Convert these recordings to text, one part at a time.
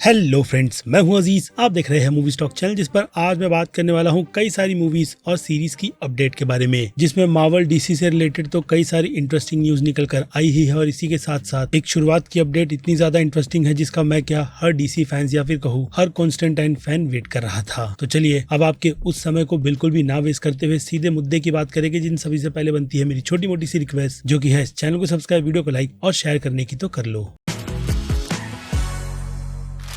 Hello friends, मैं हूं अजीज। आप देख रहे हैं मूवी स्टॉक चैनल, जिस पर आज मैं बात करने वाला हूं कई सारी मूवीज और सीरीज की अपडेट के बारे में, जिसमें मार्वल डीसी से रिलेटेड तो कई सारी इंटरेस्टिंग न्यूज निकल कर आई ही है। और इसी के साथ साथ एक शुरुआत की अपडेट इतनी ज्यादा इंटरेस्टिंग है जिसका मैं क्या हर डीसी फैंस या फिर कहूँ हर कॉन्स्टेंटाइन फैन वेट कर रहा था। तो चलिए अब आपके उस समय को बिल्कुल भी ना वेस्ट करते हुए सीधे मुद्दे की बात करेंगे, जिन सभी से पहले बनती है मेरी छोटी मोटी सी रिक्वेस्ट, जो की है इस चैनल को सब्सक्राइब, वीडियो को लाइक और शेयर करने की तो कर लो।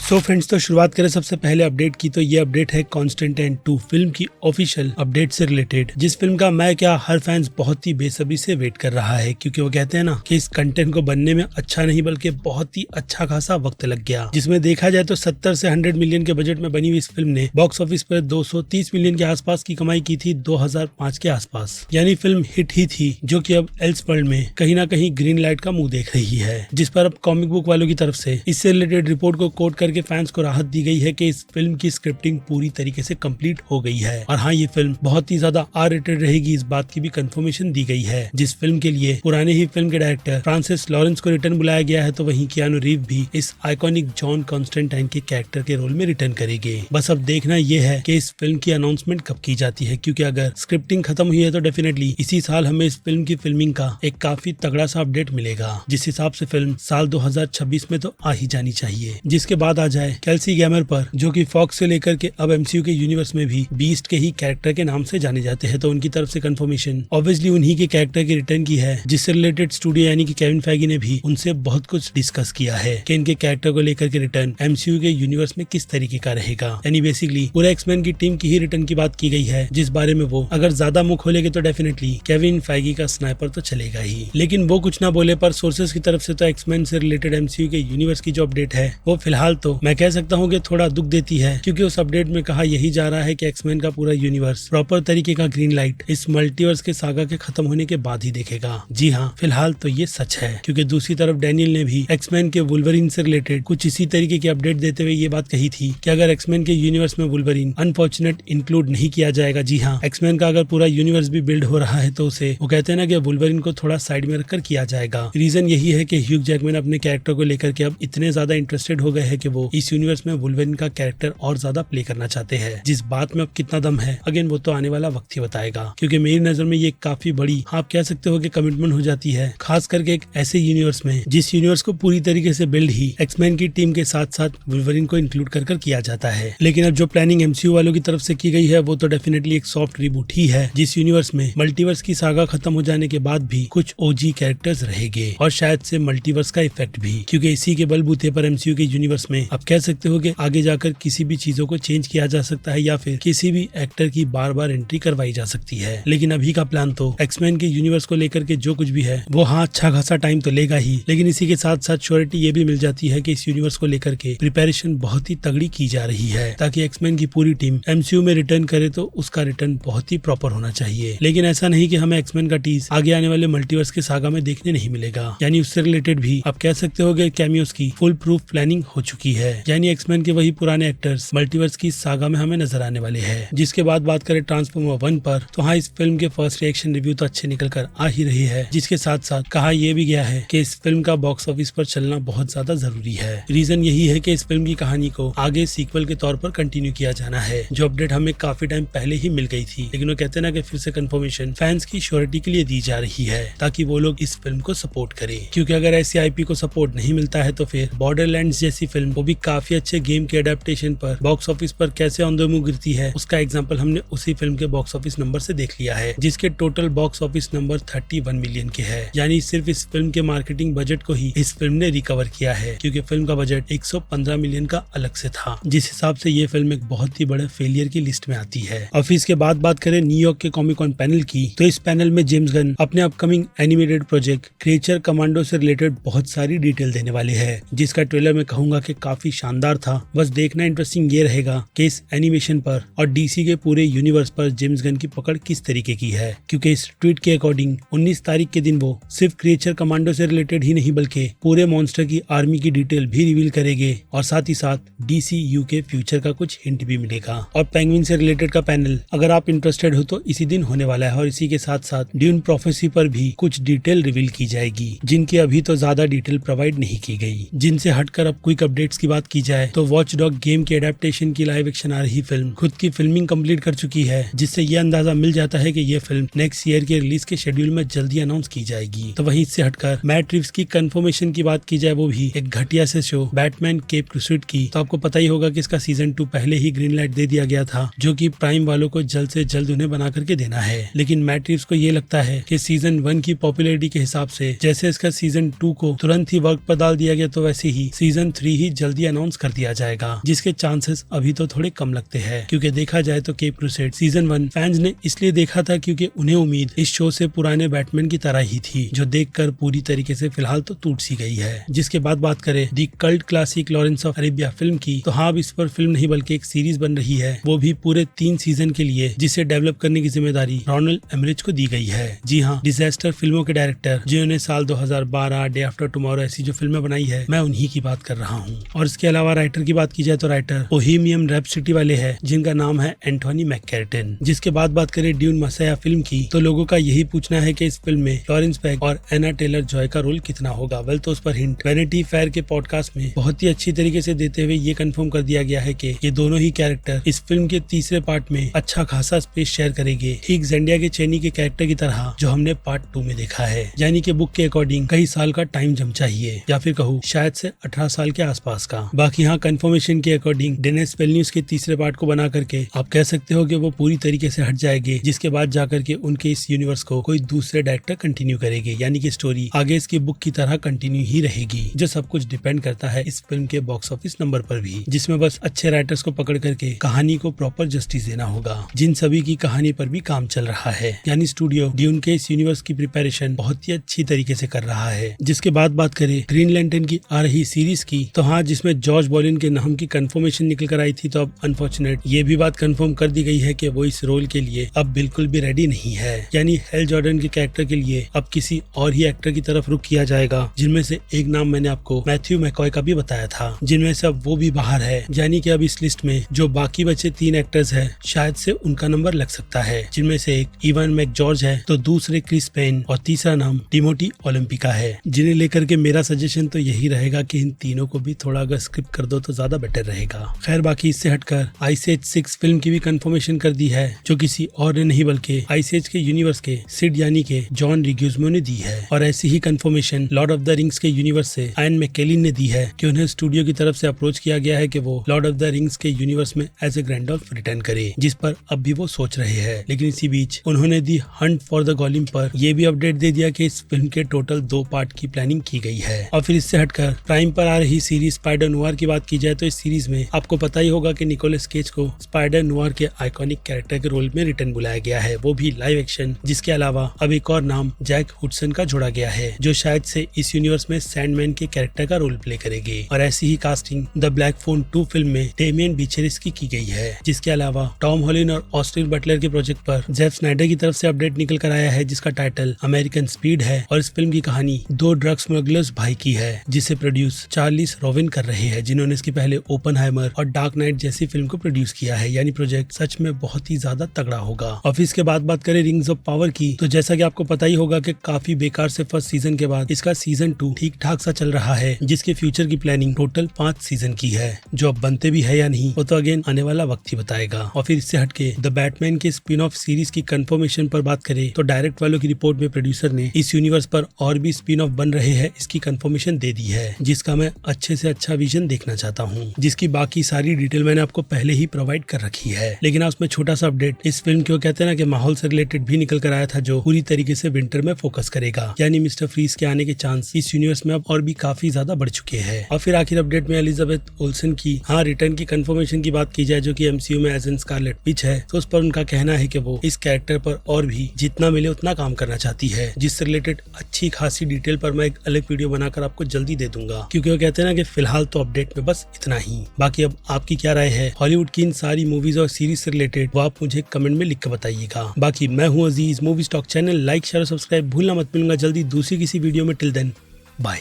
सो फ्रेंड्स, तो शुरुआत करें सबसे पहले अपडेट की। तो ये अपडेट है कॉन्स्टेंटाइन 2 फिल्म की ऑफिशियल अपडेट से रिलेटेड, जिस फिल्म का मैं क्या हर फैंस बहुत ही बेसब्री से वेट कर रहा है, क्योंकि वो कहते हैं ना कि इस कंटेंट को बनने में अच्छा नहीं बल्कि बहुत ही अच्छा खासा वक्त लग गया। जिसमें देखा जाए तो 70 से 100 मिलियन के बजट में बनी हुई इस फिल्म ने बॉक्स ऑफिस पर 230 मिलियन के आसपास की कमाई की थी 2005 के आसपास। यानी फिल्म हिट ही थी, जो कि अब एल्सवर्ल्ड में कहीं ना कहीं ग्रीन लाइट का मुंह देख रही है, जिस पर अब कॉमिक बुक वालों की तरफ से इससे रिलेटेड रिपोर्ट को कोट करके फैंस को राहत दी गई है कि इस फिल्म की स्क्रिप्टिंग पूरी तरीके से कंप्लीट हो गई है। और हाँ, ये फिल्म बहुत ही ज्यादा आर रेटेड रहेगी, इस बात की भी कंफर्मेशन दी गई है। जिस फिल्म के लिए पुराने ही फिल्म के डायरेक्टर फ्रांसिस लॉरेंस को रिटर्न बुलाया गया है, तो वहीं कियानू रीव भी इस आइकॉनिक जॉन कॉन्स्टेंटाइन के कैरेक्टर के रोल में रिटर्न करेंगे। बस अब देखना यह है कि इस फिल्म की अनाउंसमेंट कब की जाती है, क्योंकि अगर स्क्रिप्टिंग खत्म हुई है तो डेफिनेटली इसी साल हमें इस फिल्म की फिल्मिंग का एक काफी तगड़ा सा अपडेट मिलेगा, जिस हिसाब से फिल्म साल 2026 में तो आ ही जानी चाहिए। जिसके बाद आ जाए केल्सी गैमर पर, जो कि फॉक्स से लेकर के अब एमसीयू के यूनिवर्स में भी बीस्ट के ही कैरेक्टर के नाम से जाने जाते हैं। तो उनकी तरफ से कंफर्मेशन ऑब्वियसली उन्हीं के कैरेक्टर की रिटर्न की है, जिससे रिलेटेड स्टूडियो यानी कि केविन फैगी ने भी उनसे बहुत कुछ डिस्कस किया है कि इनके कैरेक्टर को लेकर के रिटर्न एमसीयू के यूनिवर्स में किस तरीके का रहेगा। यानी बेसिकली पूरा एक्समैन की टीम की ही रिटर्न की बात की गई है, जिस बारे में वो अगर ज्यादा मुंह खोलेंगे तो डेफिनेटली केविन फैगी का स्नाइपर तो चलेगा ही। लेकिन वो कुछ ना बोले पर सोर्सेज की तरफ से तो एक्समैन से रिलेटेड एमसीयू के यूनिवर्स की जो अपडेट है वो फिलहाल तो मैं कह सकता हूँ कि थोड़ा दुख देती है, क्योंकि उस अपडेट में कहा यही जा रहा है कि एक्समैन का पूरा यूनिवर्स प्रॉपर तरीके का ग्रीन लाइट इस मल्टीवर्स के सागा के खत्म होने के बाद ही देखेगा। जी हाँ, फिलहाल तो ये सच है, क्योंकि दूसरी तरफ डैनियल ने भी एक्समैन के वुल्वरीन से रिलेटेड कुछ इसी तरीके की अपडेट देते हुए ये बात कही थी कि अगर एक्समैन के यूनिवर्स में वुल्वरीन अनफॉर्चुनेट इंक्लूड नहीं किया जाएगा, जी हाँ, एक्समैन का अगर पूरा यूनिवर्स भी बिल्ड हो रहा है तो उसे वो कहते हैं ना कि वुल्वरीन को थोड़ा साइड में रखकर किया जाएगा। रीजन यही है कि ह्यूग जैकमैन अपने कैरेक्टर को लेकर के अब इतने ज्यादा इंटरेस्टेड हो गए हैं कि वो इस यूनिवर्स में वुल्वरीन का कैरेक्टर और ज्यादा प्ले करना चाहते हैं। जिस बात में अब कितना दम है अगेन वो तो आने वाला वक्त ही बताएगा, क्योंकि मेरी नजर में ये काफी बड़ी, आप कह सकते हो कि कमिटमेंट हो जाती है, खास करके एक ऐसे यूनिवर्स में जिस यूनिवर्स को पूरी तरीके से बिल्ड ही एक्समैन की टीम के साथ साथ वुल्वरीन को इंक्लूड कर किया जाता है। लेकिन अब जो प्लानिंग एमसीयू वालों की तरफ से की गई है वो तो डेफिनेटली एक सॉफ्ट रिबूट ही है, जिस यूनिवर्स में मल्टीवर्स की सागा खत्म हो जाने के बाद भी कुछ ओजी कैरेक्टर्स रहेंगे और शायद से मल्टीवर्स का इफेक्ट भी, क्योंकि इसी के बलबूते पर एमसीयू के यूनिवर्स में आप कह सकते हो कि आगे जाकर किसी भी चीजों को चेंज किया जा सकता है या फिर किसी भी एक्टर की बार बार एंट्री करवाई जा सकती है। लेकिन अभी का प्लान तो एक्समैन के यूनिवर्स को लेकर के जो कुछ भी है वो हाँ अच्छा खासा टाइम तो लेगा ही, लेकिन इसी के साथ साथ श्योरिटी ये भी मिल जाती है कि इस यूनिवर्स को लेकर के प्रिपरेशन बहुत ही तगड़ी की जा रही है, ताकि एक्समैन की पूरी टीम एमसीयू में रिटर्न करे तो उसका रिटर्न बहुत ही प्रॉपर होना चाहिए। लेकिन ऐसा नहीं कि हमें एक्समैन का टीज आगे आने वाले मल्टीवर्स के सागा में देखने नहीं मिलेगा, यानी उससे रिलेटेड भी आप कह सकते हो कि कैमियोस की फुल प्रूफ प्लानिंग हो चुकी है, यानी एक्समैन के वही पुराने एक्टर्स मल्टीवर्स की सागा में हमें नजर आने वाले हैं। जिसके बाद बात करें ट्रांसफॉर्मर 1 पर, तो हाँ, इस फिल्म के फर्स्ट रिएक्शन रिव्यू तो अच्छे निकल कर आ ही रही है, जिसके साथ साथ कहा यह भी गया है कि इस फिल्म का बॉक्स ऑफिस पर चलना बहुत ज्यादा जरूरी है। रीजन यही है कि इस फिल्म की कहानी को आगे सीक्वल के तौर पर कंटिन्यू किया जाना है, जो अपडेट हमें काफी टाइम पहले ही मिल गई थी, लेकिन वो कहते हैं ना कि फिर से कंफर्मेशन फैंस की श्योरिटी के लिए दी जा रही है, ताकि वो लोग इस फिल्म को सपोर्ट करें, क्योंकि अगर ऐसी आईपी को सपोर्ट नहीं मिलता है तो फिर बॉर्डरलैंड्स जैसी फिल्म, वो भी काफी अच्छे गेम के एडेप्टेशन पर बॉक्स ऑफिस पर कैसे ऑन द मूव गिरती है, उसका एग्जांपल हमने उसी फिल्म के बॉक्स ऑफिस नंबर से देख लिया है, जिसके total box office number 31 million के है। यानी सिर्फ इस फिल्म के मार्केटिंग बजट को ही इस फिल्म ने रिकवर किया है, क्योंकि फिल्म का बजट 115 मिलियन का अलग से था, जिस हिसाब से ये फिल्म एक बहुत ही बड़े फेलियर की लिस्ट में आती है। और फिर इसके बाद बात करें न्यूयॉर्क के कॉमिक कॉन पैनल की, तो इस पैनल में जेम्स गन अपने upcoming animated project creature commando से रिलेटेड बहुत सारी डिटेल देने वाले हैं, जिसका ट्रेलर मैं कहूंगा कि काफी शानदार था। बस देखना इंटरेस्टिंग ये रहेगा कि इस एनिमेशन पर और डीसी के पूरे यूनिवर्स पर जेम्स गन की पकड़ किस तरीके की है, क्योंकि इस ट्वीट के अकॉर्डिंग 19 तारीख के दिन वो सिर्फ क्रिएचर कमांडो से रिलेटेड ही नहीं बल्कि पूरे मॉन्स्टर की आर्मी की डिटेल भी रिवील करेंगे, और साथ ही साथ डीसीयू के फ्यूचर का कुछ हिंट भी मिलेगा। और पेंगुइन से रिलेटेड का पैनल अगर आप इंटरेस्टेड हो तो इसी दिन होने वाला है, और इसी के साथ साथ ड्यून प्रोफेसी पर भी कुछ डिटेल रिवील की जाएगी, जिनकी अभी तो ज्यादा डिटेल प्रोवाइड नहीं की गई। जिनसे हटकर अब क्विक अपडेट्स की बात की जाए तो वॉच डॉग गेम के एडेप्टेशन की लाइव एक्शन आ रही फिल्म खुद की फिल्मिंग कंप्लीट कर चुकी है, जिससे ये अंदाजा मिल जाता है कि ये फिल्म नेक्स्ट ईयर के रिलीज के शेड्यूल में जल्दी अनाउंस की जाएगी। तो वहीं इससे हटकर मैट रिव्स की कंफर्मेशन की बात की जाए, वो भी एक घटिया से शो बैटमैन केप क्रूसेड की। तो आपको पता ही होगा कि इसका सीजन 2 पहले ही ग्रीन लाइट दे दिया गया था, जो कि प्राइम वालों को जल्द से जल्द उन्हें बना करके देना है। लेकिन मैट रिव्स को ये लगता है कि सीजन 1 की पॉपुलैरिटी के हिसाब से जैसे इसका सीजन 2 को तुरंत ही वर्क पर डाल दिया गया, तो वैसे ही सीजन 3 ही जल्दी अनाउंस कर दिया जाएगा, जिसके चांसेस अभी तो थोड़े कम लगते हैं। क्योंकि देखा जाए तो केप क्रूसेड सीजन 1 फैंस ने इसलिए देखा था क्योंकि उन्हें उम्मीद इस शो से पुराने बैटमैन की तरह ही थी, जो देखकर पूरी तरीके से फिलहाल तो टूट सी गई है। जिसके बाद बात करें the cult classic Lawrence of Arabia film की, तो हाँ, अब इस पर फिल्म नहीं बल्कि एक सीरीज बन रही है, वो भी पूरे 3 सीजन के लिए, जिसे डेवलप करने की जिम्मेदारी रोनाल्ड एमरिच को दी गई है। जी हाँ, डिजास्टर फिल्मों के डायरेक्टर जिन्होंने साल 2012 डे आफ्टर टुमारो ऐसी जो फिल्में बनाई है, मैं उन्हीं की बात कर रहा हूँ। और इसके अलावा राइटर की बात की जाए तो राइटर बोहेमियन रैप्सोडी वाले हैं, जिनका नाम है एंटोनी मैककेर्टन। जिसके बाद बात करें ड्यून मसाया फिल्म की, तो लोगों का यही पूछना है कि इस फिल्म में लॉरेंस पेग और एना टेलर जॉय का रोल कितना होगा। वेल, तो उस पर हिंट वैनिटी फेयर के पॉडकास्ट में बहुत ही अच्छी तरीके से देते हुए ये कंफर्म कर दिया गया है कि ये दोनों ही कैरेक्टर इस फिल्म के तीसरे पार्ट में अच्छा खासा स्पेस शेयर करेंगे, ठीक जेंडिया के चेनी के कैरेक्टर की तरह जो हमने पार्ट 2 में देखा है। यानी कि बुक के अकॉर्डिंग कई साल का टाइम जम चाहिए, या फिर कहूँ शायद से 18 साल के आसपास का। बाकी यहाँ कंफर्मेशन के अकॉर्डिंग डेनिस विल्न्यूज के तीसरे पार्ट को बना करके आप कह सकते हो कि वो पूरी तरीके से हट जाएंगे, जिसके बाद जाकर के उनके इस यूनिवर्स को कोई दूसरे डायरेक्टर कंटिन्यू करेंगे, यानी कि स्टोरी आगे इसकी बुक की तरह कंटिन्यू ही रहेगी। जो सब कुछ डिपेंड करता है इस फिल्म के बॉक्स ऑफिस नंबर पर भी, जिसमें बस अच्छे राइटर्स को पकड़ करके कहानी को प्रॉपर जस्टिस देना होगा, जिन सभी की कहानी पर भी काम चल रहा है। यानी स्टूडियो ड्यून के इस यूनिवर्स की प्रिपरेशन बहुत ही अच्छी तरीके से कर रहा है। जिसके बाद बात करें ग्रीन लैंटर्न की आ रही सीरीज की, तो हाँ, जिसमें जॉर्ज बॉलिन के नाम की कंफर्मेशन निकल कर आई थी, तो अब अनफॉर्चुनेट ये भी बात कंफर्म कर दी गई है कि वो इस रोल के लिए अब बिल्कुल भी रेडी नहीं है। यानी हेल जॉर्डन के कैरेक्टर के लिए अब किसी और ही एक्टर की तरफ रुख किया जाएगा, जिनमें से एक नाम मैंने आपको मैथ्यू मैकॉय का भी बताया था, जिनमें से अब वो भी बाहर है। यानी कि अब इस लिस्ट में जो बाकी बचे 3 एक्टर्स हैं, शायद से उनका नंबर लग सकता है, जिनमें से एक इवान मैकजॉर्ज है, तो दूसरे क्रिस पेन और तीसरा नाम टिमोथी ओलंपिका है, जिन्हें लेकर के मेरा सजेशन तो यही रहेगा कि इन तीनों को भी थोड़ा अगर स्किप कर दो तो ज्यादा बेटर रहेगा। खैर, बाकी इससे हटकर आइस एज 6 फिल्म की भी कंफर्मेशन कर दी है, जो किसी और ने नहीं बल्कि आइस एज के यूनिवर्स के सिड यानी के जॉन रिग्यूजमो ने दी है। और ऐसी ही confirmation Lord of the Rings के यूनिवर्स से आयन मैकेलिन ने दी है कि उन्हें स्टूडियो की तरफ से अप्रोच किया गया है कि वो लॉर्ड ऑफ द रिंग्स के यूनिवर्स में एज ए ग्रैंडोल्फ रिटर्न करे, जिस पर अब भी वो सोच रहे हैं। लेकिन इसी बीच उन्होंने दी हंट फॉर द गॉलिम पर यह भी अपडेट दे दिया कि इस फिल्म के टोटल 2 पार्ट की प्लानिंग की गई है। और फिर इससे हटकर प्राइम पर आ रही सीरीज स्पाइडर नुआर की बात की जाए, तो इस सीरीज में आपको पता ही होगा कि निकोलस केज को स्पाइडर नुआर के आइकॉनिक कैरेक्टर के रोल में रिटर्न बुलाया गया है, वो भी लाइव एक्शन। जिसके अलावा अब एक और नाम जैक हुडसन का जोड़ा गया है, जो शायद से इस यूनिवर्स में सैंडमैन के कैरेक्टर का रोल प्ले करेंगे। और ऐसी ही casting the black phone 2 film में डेमियन बीचेरिस की गई है। जिसके अलावा टॉम हॉलिन और ऑस्टिन बटलर के प्रोजेक्ट पर जेफ स्नाइडर की तरफ से अपडेट निकल कर आया है, जिसका टाइटल अमेरिकन स्पीड है। और इस फिल्म की कहानी 2 ड्रग स्मगलर्स भाई की है, जिसे प्रोड्यूस चार्लिस रोविन कर रहे हैं, जिन्होंने इसके पहले ओपनहाइमर और डार्क नाइट जैसी फिल्म को प्रोड्यूस किया है। यानी प्रोजेक्ट सच में बहुत ही ज्यादा तगड़ा होगा। और फिर इसके बाद बात करें रिंग्स ऑफ पावर की, तो जैसा कि आपको पता ही होगा कि काफी बेकार से फर्स्ट सीजन के बाद इसका सीजन 2 ठीक ठाक सा चल रहा है, जिसके फ्यूचर की प्लानिंग टोटल 5 सीजन की है। जो अब बनते भी है या नहीं वो तो अगेन आने वाला वक्त ही बताएगा। और फिर इससे हटके द बैटमैन के स्पिन ऑफ सीरीज की कंफर्मेशन पर बात करें, तो डायरेक्ट वालों की रिपोर्ट में प्रोड्यूसर ने इस यूनिवर्स पर और भी स्पिन ऑफ बन रहे हैं इसकी कंफर्मेशन दे दी है, जिसका मैं अच्छे से अच्छा विजन देखना चाहता हूँ, जिसकी बाकी सारी डिटेल मैंने आपको पहले ही प्रोवाइड कर रखी है। लेकिन उसमें छोटा सा अपडेट इस फिल्म को कहते हैं ना कि माहौल से रिलेटेड भी निकल कर आया था, जो पूरी तरीके से विंटर में फोकस करेगा। यानी मिस्टर फ्रीज के आने के चांस इस यूनिवर्स में अब और भी काफी ज्यादा बढ़ चुके हैं। और फिर आखिर अपडेट में एलिजाबेथ ओल्सन की रिटर्न की कंफर्मेशन की बात की जाए, जो कि एमसीयू में एज एन स्कारलेट विच है, तो उस पर उनका कहना है कि वो इस कैरेक्टर पर और भी जितना मिले उतना काम करना चाहती है, जिससे रिलेटेड अच्छी खासी डिटेल पर मैं एक अलग वीडियो बनाकर आपको जल्दी दे दूंगा, क्योंकि वो कहते हैं ना कि फिलहाल तो अपडेट में बस इतना ही। बाकी अब आपकी क्या राय है हॉलीवुड की इन सारी मूवीज और सीरीज से रिलेटेड, वो आप मुझे कमेंट में लिख कर बताइएगा। बाकी मैं हूँ Aziz, movie stock channel like share और सब्सक्राइब भूलना मत। मिलूंगा जल्दी दूसरी किसी वीडियो में। Till then bye.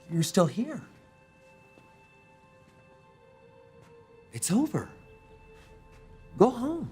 You're still here. It's It's over. Go home.